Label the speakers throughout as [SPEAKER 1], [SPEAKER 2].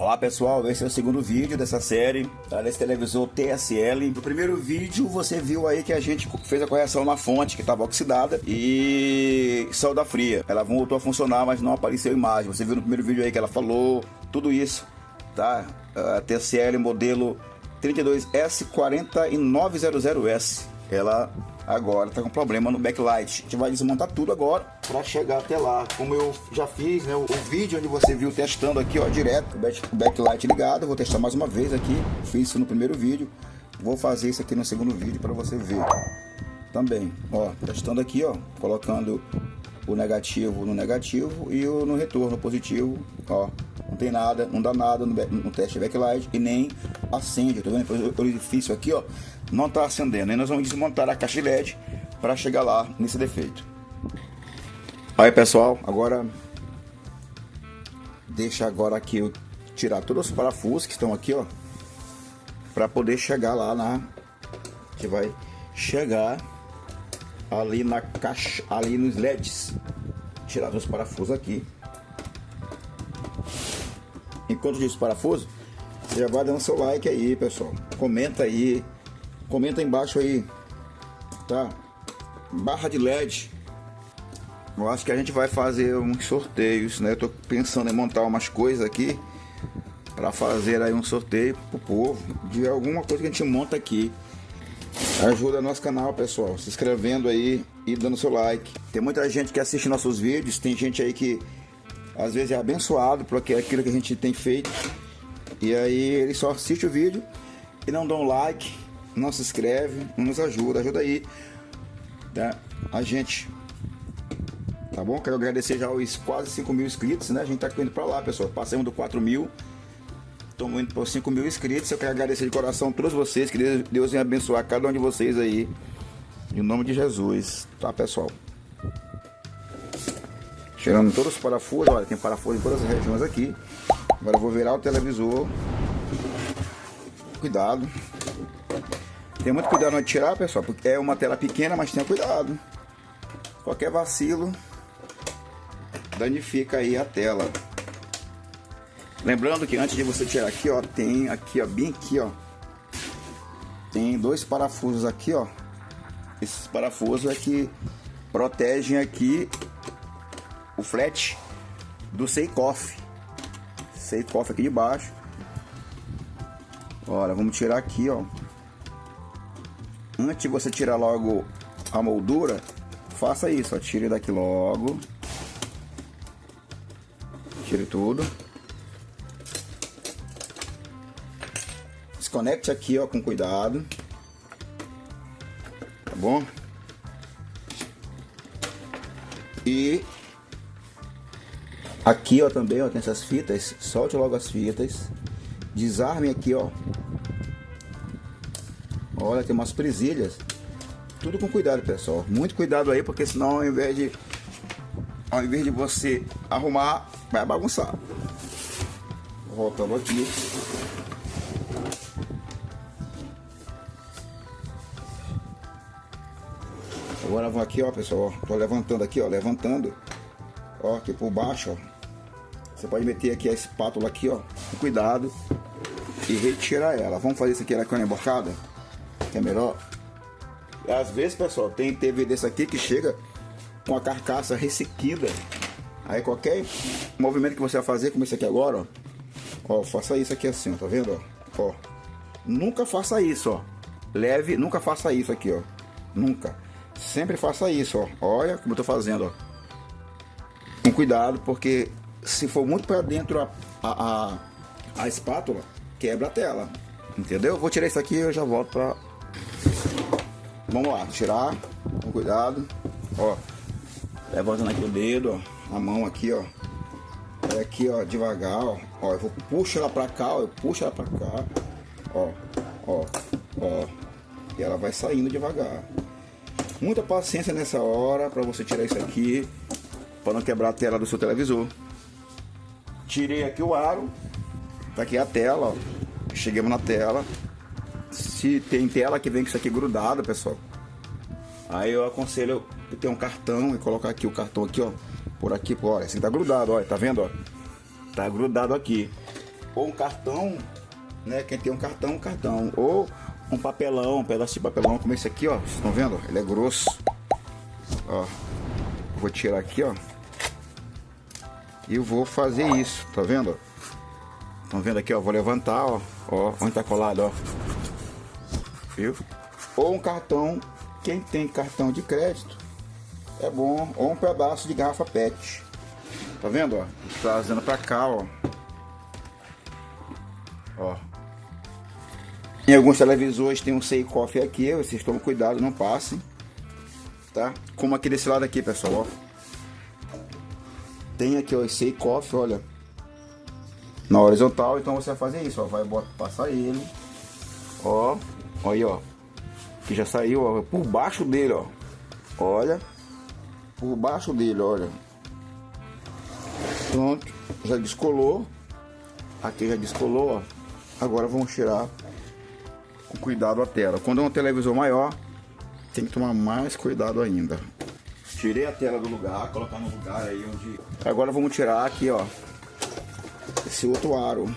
[SPEAKER 1] Olá pessoal, esse é o segundo vídeo dessa série desse televisor TSL. No primeiro vídeo você viu aí que a gente fez a correção na fonte que estava oxidada e solda fria. Ela voltou a funcionar, mas não apareceu imagem. Você viu no primeiro vídeo aí que ela falou tudo isso, tá? A TSL modelo 32S4900S. Ela agora tá com problema no backlight. A gente vai desmontar tudo agora para chegar até lá. Como eu já fiz, né, o vídeo onde você viu testando aqui, ó, direto, o backlight ligado. Eu vou testar mais uma vez aqui. Fiz isso no primeiro vídeo. Vou fazer isso aqui no segundo vídeo para você ver também. Ó, testando aqui, ó, colocando o negativo no negativo e o no retorno positivo, ó. Não tem nada, não dá nada no teste backlight e nem acende, tá vendo? O orifício aqui, ó, não tá acendendo. Aí nós vamos desmontar a caixa de LED para chegar lá nesse defeito. Aí pessoal, agora deixa agora aqui eu tirar todos os parafusos que estão aqui, ó, para poder chegar lá na, que vai chegar ali na caixa, ali nos LEDs. Tirar os parafusos aqui. Enquanto diz parafuso, você já vai dando seu like aí, pessoal. Comenta aí, comenta aí embaixo aí, tá? Barra de LED. Eu acho que a gente vai fazer uns sorteios, né? Eu tô pensando em montar umas coisas aqui para fazer aí um sorteio pro povo de alguma coisa que a gente monta aqui. Ajuda nosso canal, pessoal, se inscrevendo aí e dando seu like. Tem muita gente que assiste nossos vídeos, tem gente aí que às vezes é abençoado por aquilo que a gente tem feito, e aí ele só assiste o vídeo e não dá um like, não se inscreve, não nos ajuda aí, tá? A gente, tá bom? Quero agradecer já os quase 5 mil inscritos, né? A gente tá indo pra lá, pessoal, passamos do 4 mil, estamos indo por 5 mil inscritos. Eu quero agradecer de coração a todos vocês, que Deus venha abençoar cada um de vocês aí, em nome de Jesus, tá, pessoal? Tirando todos os parafusos, olha, tem parafuso em todas as regiões aqui. Agora eu vou virar o televisor. Cuidado. Tem muito cuidado na hora de tirar, pessoal, porque é uma tela pequena, mas tenha cuidado. Qualquer vacilo danifica aí a tela. Lembrando que antes de você tirar aqui, ó, tem aqui, ó, bem aqui, ó, tem dois parafusos aqui, ó. Esses parafusos é que protegem aqui o flat do Seikoff aqui de baixo. Olha, vamos tirar aqui, ó. Antes de você tirar logo a moldura, faça isso, ó. Tire daqui logo. Tire tudo. Desconecte aqui, ó, com cuidado. Tá bom? E aqui, ó, também, ó, tem essas fitas. Solte logo as fitas. Desarme aqui, ó. Olha, tem umas presilhas. Tudo com cuidado, pessoal. Muito cuidado aí, porque senão ao invés de você arrumar, vai bagunçar. Voltando aqui. Agora vou aqui, ó, pessoal. Tô levantando aqui, ó, levantando. Ó, aqui por baixo, ó. Você pode meter aqui a espátula aqui, ó, com cuidado, e retirar ela. Vamos fazer isso aqui na cana emborcada, que é melhor. E às vezes, pessoal, tem TV desse aqui que chega com a carcaça ressequida. Aí qualquer movimento que você vai fazer, como esse aqui agora, ó, faça isso aqui assim, ó, tá vendo, ó? Nunca faça isso, ó. Leve, nunca faça isso aqui, ó. Nunca. Sempre faça isso, ó. Olha como eu tô fazendo, ó. Com cuidado, porque se for muito para dentro a espátula, quebra a tela, entendeu? Vou tirar isso aqui e eu já volto para... Vamos lá, tirar com cuidado, ó. Levantando aqui o dedo, ó, a mão aqui, ó. É aqui, ó, devagar, ó. Ó, eu vou puxar ela para cá, ó, eu puxo ela para cá, ó, ó, ó. E ela vai saindo devagar. Muita paciência nessa hora para você tirar isso aqui, para não quebrar a tela do seu televisor. Tirei aqui o aro, tá aqui a tela, ó. Chegamos na tela. Se tem tela que vem com isso aqui grudado, pessoal, aí eu aconselho ter um cartão e colocar aqui o cartão aqui, ó, por aqui, olha, assim tá grudado, olha, tá vendo, ó? Tá grudado aqui. ou um cartão, né? Quem tem um cartão, ou um papelão, um pedaço de papelão, como esse aqui, ó. Vocês estão vendo? Ele é grosso. Ó, vou tirar aqui, ó. E vou fazer isso, tá vendo? Estão vendo aqui, ó? Vou levantar, ó. Ó, onde tá colado, ó. Viu? Ou um cartão, quem tem cartão de crédito, é bom. Ou um pedaço de garrafa PET. Tá vendo, ó? Trazendo pra cá, ó. Ó. Em alguns televisores tem um Say Coffee aqui, vocês tomem cuidado, não passem. Tá? Como aqui desse lado aqui, pessoal, ó. Tem aqui, ó, esse Say Coffee, olha. Na horizontal, então você vai fazer isso, ó. Vai passar ele. Ó. Olha aí, ó. Que já saiu, ó. Por baixo dele, ó. Olha. Por baixo dele, olha. Pronto. Já descolou. Aqui já descolou, ó. Agora vamos tirar com cuidado a tela. Quando é um televisor maior, tem que tomar mais cuidado ainda. Tirei a tela do lugar, colocar no lugar aí onde... Agora vamos tirar aqui, ó, esse outro aro.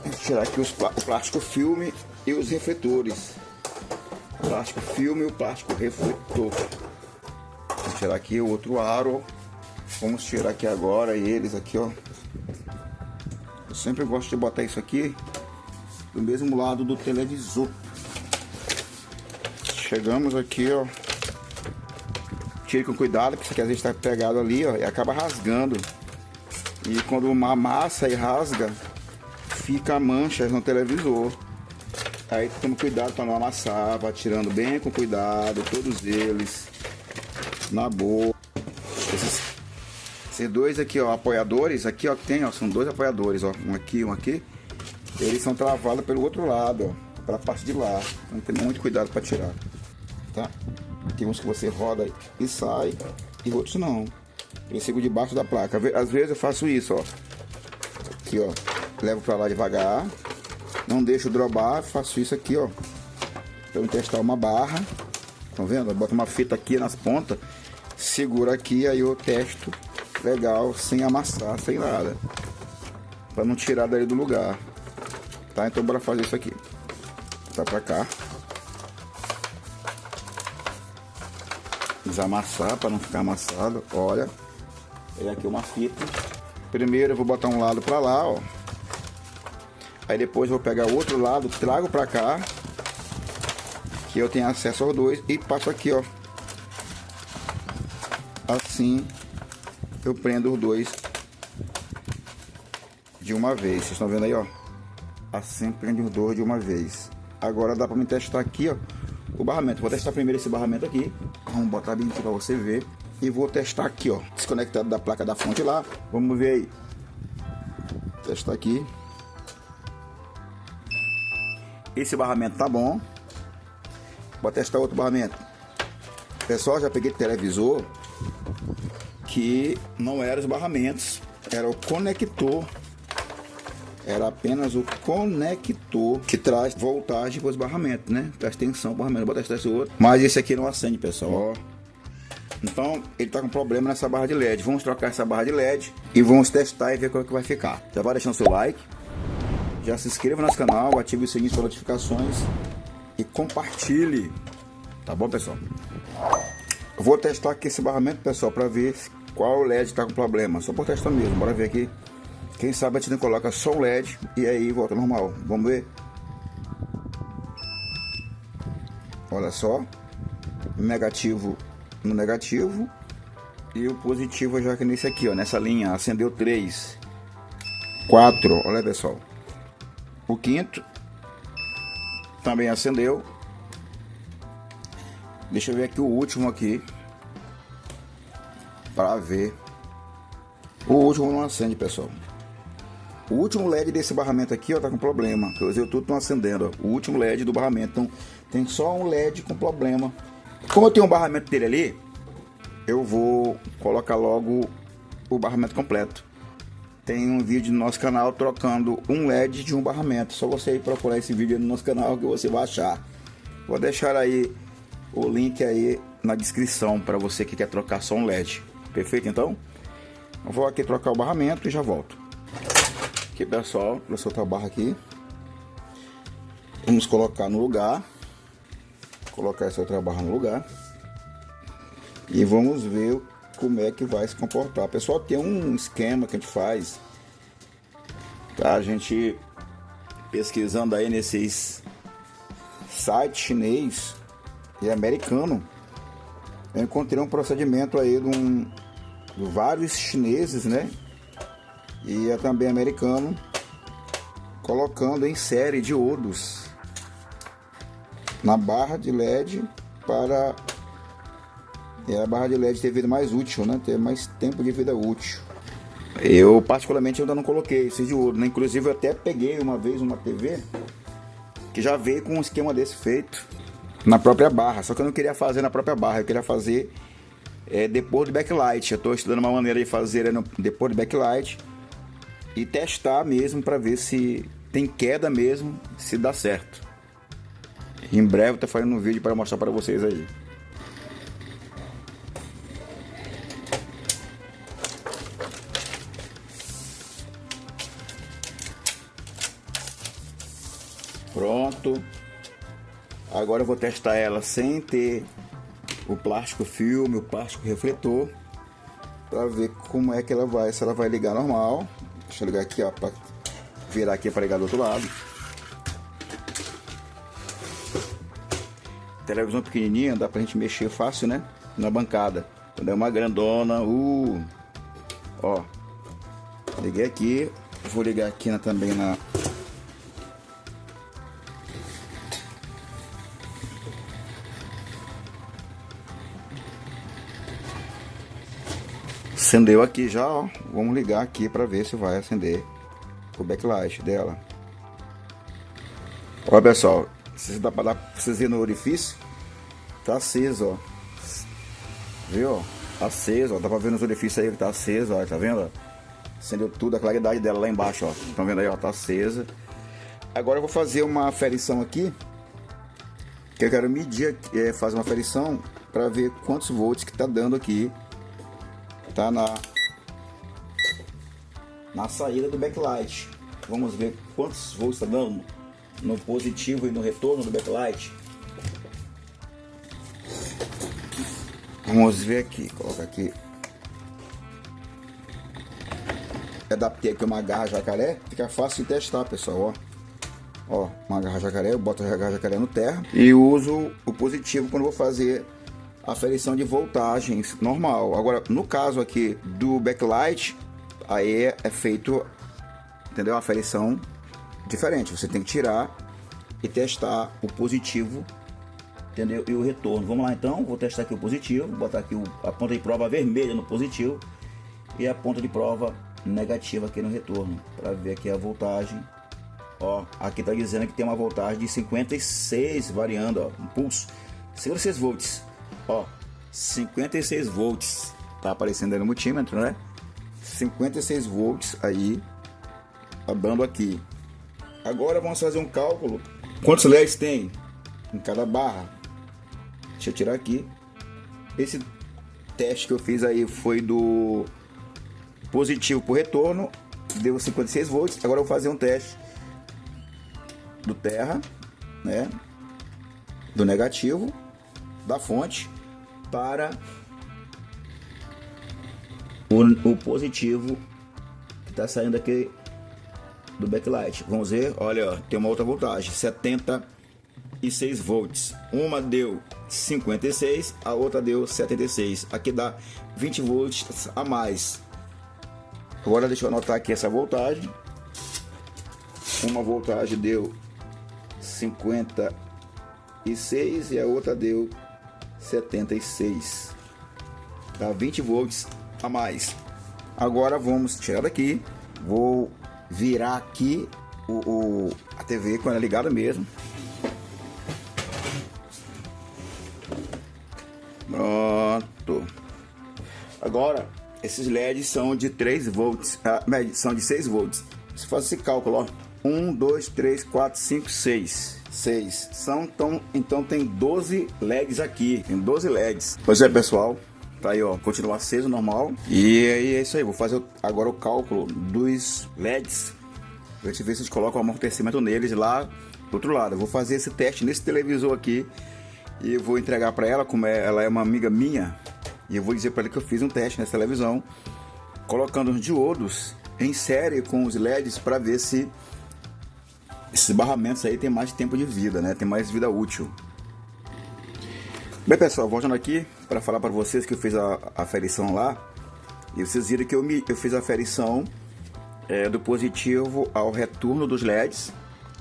[SPEAKER 1] Vamos tirar aqui o plástico filme e os refletores. O plástico filme e o plástico refletor. Vamos tirar aqui o outro aro. Vamos tirar aqui agora eles aqui, ó. Eu sempre gosto de botar isso aqui do mesmo lado do televisor. Chegamos aqui, ó. Tire com cuidado, porque isso aqui às vezes está pegado ali, ó, e acaba rasgando. E quando uma amassa e rasga, fica manchas no televisor. Aí toma cuidado para não amassar, vai tirando bem com cuidado, todos eles. Na boa. Esses dois aqui, ó, apoiadores, aqui, ó, que tem, ó, são dois apoiadores, ó, um aqui e um aqui. Eles são travados pelo outro lado, ó, pela parte de lá. Então tem muito cuidado para tirar, tá? Tem uns que você roda e sai, e outros não. Eles ficam debaixo da placa. Às vezes eu faço isso, ó. Aqui, ó, levo para lá devagar, não deixo drobar, faço isso aqui, ó. Então testar uma barra, estão vendo? Bota uma fita aqui nas pontas, segura aqui, aí eu testo legal, sem amassar, sem nada, para não tirar dali do lugar, tá? Então bora fazer isso aqui. Tá pra cá, desamassar para não ficar amassado. Olha, é aqui uma fita. Primeiro eu vou botar um lado para lá, ó. Aí depois eu vou pegar o outro lado, trago para cá, que eu tenho acesso aos dois, e passo aqui, ó. Assim eu prendo os dois de uma vez. Vocês estão vendo aí, ó? Assim prende os dois de uma vez. Agora dá para me testar aqui, ó, o barramento. Vou testar primeiro esse barramento aqui. Vamos botar bem aqui para você ver. E vou testar aqui, ó, desconectado da placa da fonte lá. Vamos ver aí. Testar aqui. Esse barramento tá bom. Vou testar outro barramento. Pessoal, já peguei televisor que não eram os barramentos, era o conector. Era apenas o conector que traz voltagem para os barramentos, né? Traz tensão para o barramento. Vou testar esse outro. Mas esse aqui não acende, pessoal. Ó. Então, ele tá com problema nessa barra de LED. Vamos trocar essa barra de LED e vamos testar e ver como é que vai ficar. Já vai deixando seu like. Já se inscreva no nosso canal, ative o sininho para notificações e compartilhe. Tá bom, pessoal? Eu vou testar aqui esse barramento, pessoal, para ver qual LED está com problema. Só por testar mesmo. Bora ver aqui. Quem sabe a gente coloca só o LED e aí volta normal. Vamos ver. Olha só. Negativo no negativo. E o positivo já que nesse aqui, ó. Nessa linha. Acendeu 3. 4. Olha, pessoal. O quinto também acendeu. Deixa eu ver aqui o último aqui. Para ver. O último não acende, pessoal. O último LED desse barramento aqui, ó, tá com problema. Eu usei tudo, estão acendendo, ó. O último LED do barramento. Então, tem só um LED com problema. Como eu tenho um barramento dele ali, eu vou colocar logo o barramento completo. Tem um vídeo no nosso canal trocando um LED de um barramento. Só você ir procurar esse vídeo no nosso canal que você vai achar. Vou deixar aí o link aí na descrição para você que quer trocar só um LED. Perfeito, então? Eu vou aqui trocar o barramento e já volto. Aqui, pessoal, para soltar a barra aqui. Vamos colocar no lugar. Colocar essa outra barra no lugar. E vamos ver como é que vai se comportar. Pessoal, tem um esquema que a gente faz. Tá? A gente pesquisando aí nesses sites chinês e americano. Eu encontrei um procedimento aí de vários chineses, né? E é também americano, colocando em série diodos na barra de LED para a barra de LED ter vida mais útil, né? Ter mais tempo de vida útil. Eu particularmente ainda não coloquei esse diodo, né? Inclusive eu até peguei uma vez uma TV que já veio com um esquema desse feito na própria barra, só que eu não queria fazer na própria barra, eu queria fazer depois do backlight. Eu estou estudando uma maneira de fazer depois do backlight e testar mesmo para ver se tem queda mesmo, se dá certo. Em breve eu estou fazendo um vídeo para mostrar para vocês aí. Pronto. Agora eu vou testar ela sem ter o plástico filme, o plástico refletor, para ver como é que ela vai, se ela vai ligar normal. Deixa eu ligar aqui, ó, para virar aqui para ligar do outro lado. Televisão pequenininha, dá pra gente mexer fácil, né? Na bancada. Quando é uma grandona, ó, liguei aqui, vou ligar aqui também na acendeu aqui já, ó. Vamos ligar aqui para ver se vai acender o backlight dela. Olha, pessoal, se dá para dar pra vocês verem no orifício, tá aceso, ó. Viu? Aceso, ó. Dá para ver nos orifícios aí que tá aceso, ó. Tá vendo? Acendeu tudo, a claridade dela lá embaixo, ó. Estão vendo aí, ó? Tá acesa. Agora eu vou fazer uma aferição aqui, que eu quero medir, fazer uma aferição para ver quantos volts que tá dando aqui. Tá na saída do backlight. Vamos ver quantos volts está dando no positivo e no retorno do backlight. Vamos ver aqui, coloca aqui. Adaptei aqui uma garra jacaré, fica fácil de testar, pessoal, ó. Uma garra jacaré, eu boto a garra jacaré no terra e uso o positivo quando vou fazer aferição de voltagens normal. Agora, no caso aqui do backlight, aí é feito, entendeu? Uma aferição diferente. Você tem que tirar e testar o positivo, entendeu? E o retorno. Vamos lá então, vou testar aqui o positivo, vou botar aqui a ponta de prova vermelha no positivo e a ponta de prova negativa aqui no retorno, para ver aqui a voltagem. Ó, aqui tá dizendo que tem uma voltagem de 56 variando, ó, um pulso 56 volts. Ó, 56 volts, tá aparecendo aí no multímetro, né? 56 volts aí, dando aqui. Agora vamos fazer um cálculo. Quantos LEDs tem em cada barra? Deixa eu tirar aqui. Esse teste que eu fiz aí foi do positivo pro retorno, deu 56 volts. Agora eu vou fazer um teste do terra, né? Do negativo da fonte para o positivo que está saindo aqui do backlight. Vamos ver, olha, ó, tem uma outra voltagem, 76 volts. Uma deu 56, a outra deu 76. Aqui dá 20 volts a mais. Agora deixa eu anotar aqui essa voltagem. Uma voltagem deu 56 e a outra deu 76. Dá 20 volts a mais. Agora vamos tirar daqui. Vou virar aqui a TV com ela ligada mesmo. Pronto. Agora esses LEDs são de 3 volts, são de 6 volts. Você faz esse cálculo, ó. 1, 2, 3, 4, 5, 6. 6. Então tem 12 LEDs aqui. Tem 12 LEDs. Pois é, pessoal. Tá aí, ó, continua aceso, normal. E aí é isso aí, vou fazer agora o cálculo dos LEDs. A gente vê se a gente coloca o amortecimento neles lá do outro lado. Eu vou fazer esse teste nesse televisor aqui e eu vou entregar para ela, como ela é uma amiga minha, e eu vou dizer para ela que eu fiz um teste nessa televisão, colocando os diodos em série com os LEDs para ver se esses barramentos aí tem mais tempo de vida, né? Tem mais vida útil. Bem, pessoal, voltando aqui para falar para vocês que eu fiz a aferição lá, e vocês viram que eu fiz a aferição do positivo ao retorno dos LEDs,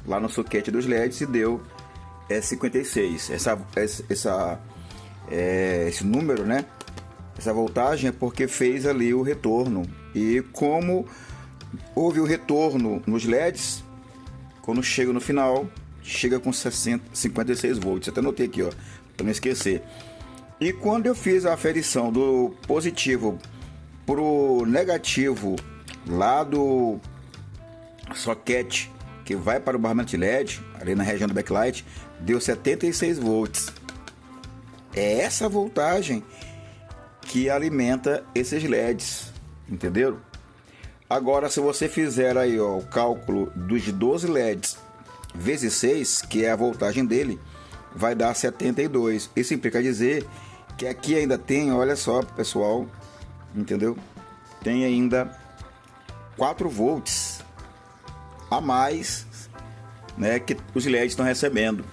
[SPEAKER 1] lá no soquete dos LEDs, e deu 56. Esse número, né? Essa voltagem é porque fez ali o retorno, e como houve o retorno nos LEDs, quando chega no final, chega com 56 volts. Até anotei aqui, ó, para não esquecer. E quando eu fiz a aferição do positivo pro negativo lá do soquete que vai para o barramento de LED, ali na região do backlight, deu 76 volts. É essa voltagem que alimenta esses LEDs, entenderam? Agora, se você fizer aí, ó, o cálculo dos 12 LEDs vezes 6, que é a voltagem dele, vai dar 72. Isso implica dizer que aqui ainda tem, olha só, pessoal, entendeu? Tem ainda 4 volts a mais, né, que os LEDs estão recebendo.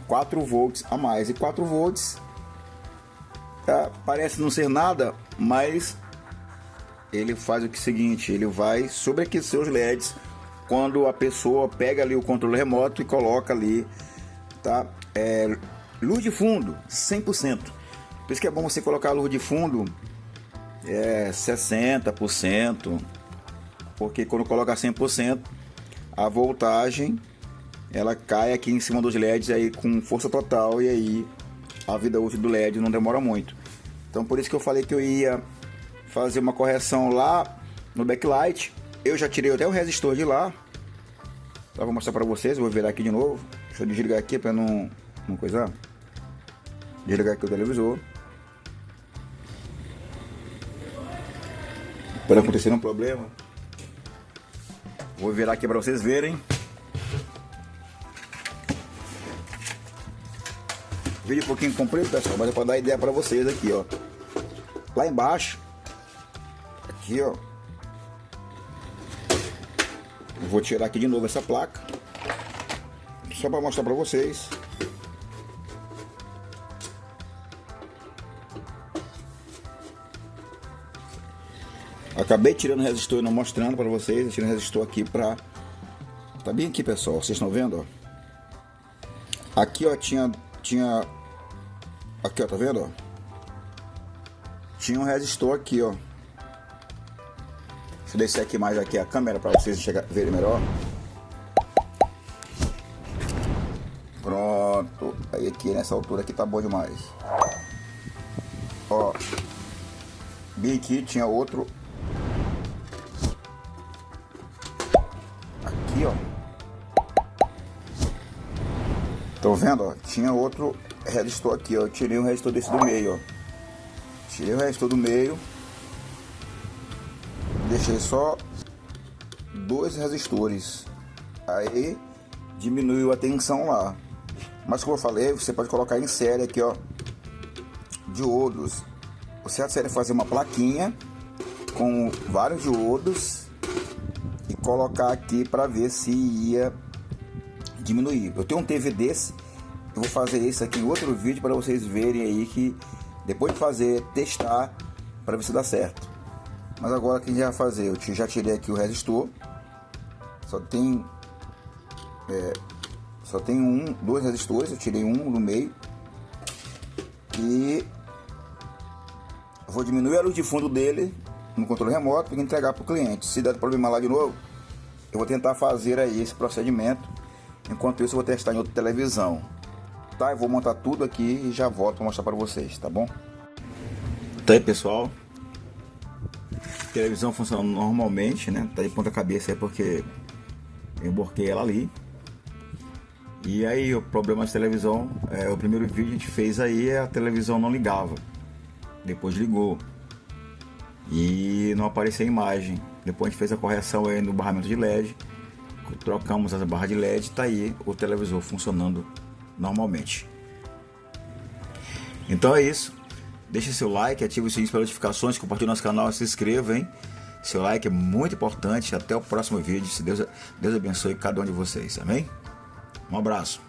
[SPEAKER 1] 4 volts a mais. E 4 volts parece não ser nada, mas ele faz o seguinte, ele vai sobreaquecer os LEDs quando a pessoa pega ali o controle remoto e coloca ali, tá? Luz de fundo, 100%. Por isso que é bom você colocar a luz de fundo 60%, porque quando coloca 100%, a voltagem ela cai aqui em cima dos LEDs aí com força total, e aí a vida útil do LED não demora muito. Então por isso que eu falei que eu ia fazer uma correção lá no backlight. Eu já tirei até o resistor de lá, tá? Vou mostrar para vocês, vou virar aqui de novo. Deixa eu desligar aqui para não coisar. Desligar aqui o televisor. Pode acontecer um problema. Vou virar aqui para vocês verem. Vídeo um pouquinho comprido, pessoal, mas é para dar ideia para vocês aqui, ó. Lá embaixo, aqui, ó, eu vou tirar aqui de novo essa placa, só para mostrar para vocês. Acabei tirando o resistor e não mostrando para vocês. Eu tirei o resistor aqui para... Tá bem aqui, pessoal, vocês estão vendo, ó? Aqui, ó, tinha... Aqui, ó, tá vendo, ó? Tinha um resistor aqui, ó. Deixa eu descer aqui mais aqui a câmera para vocês verem melhor. Pronto. Aí aqui nessa altura aqui tá bom demais. Ó. Bem aqui tinha outro. Aqui, ó. Estão vendo, ó? Tinha outro resistor aqui, ó. Eu tirei um resistor desse do meio, ó. Tirei o resistor do meio. Deixei só 2 resistores. Aí diminuiu a tensão lá. Mas como eu falei, você pode colocar em série aqui, ó, diodos. O certo seria fazer uma plaquinha com vários diodos e colocar aqui para ver se ia diminuir. Eu tenho um TV desse. Eu vou fazer isso aqui em outro vídeo para vocês verem aí, que depois de fazer, testar para ver se dá certo. Mas agora que a gente vai fazer, eu já tirei aqui o resistor. Só tem 2 resistores, eu tirei um no meio. E vou diminuir a luz de fundo dele no controle remoto para entregar para o cliente. Se der problema lá de novo, eu vou tentar fazer aí esse procedimento. Enquanto isso, eu vou testar em outra televisão. Tá, eu vou montar tudo aqui e já volto para mostrar para vocês, tá bom? Tá aí, pessoal. A televisão funciona normalmente, né? Tá de ponta cabeça aí porque eu emborquei ela ali. E aí o problema da televisão, o primeiro vídeo que a gente fez aí, a televisão não ligava. depois ligou e não apareceu a imagem. Depois a gente fez a correção aí no barramento de LED, trocamos as barras de LED, tá aí o televisor funcionando normalmente. Então é isso, deixe seu like, ative o sininho para notificações, compartilhe nosso canal, se inscreva, hein? Seu like é muito importante. Até o próximo vídeo, se Deus abençoe cada um de vocês, amém? Um abraço.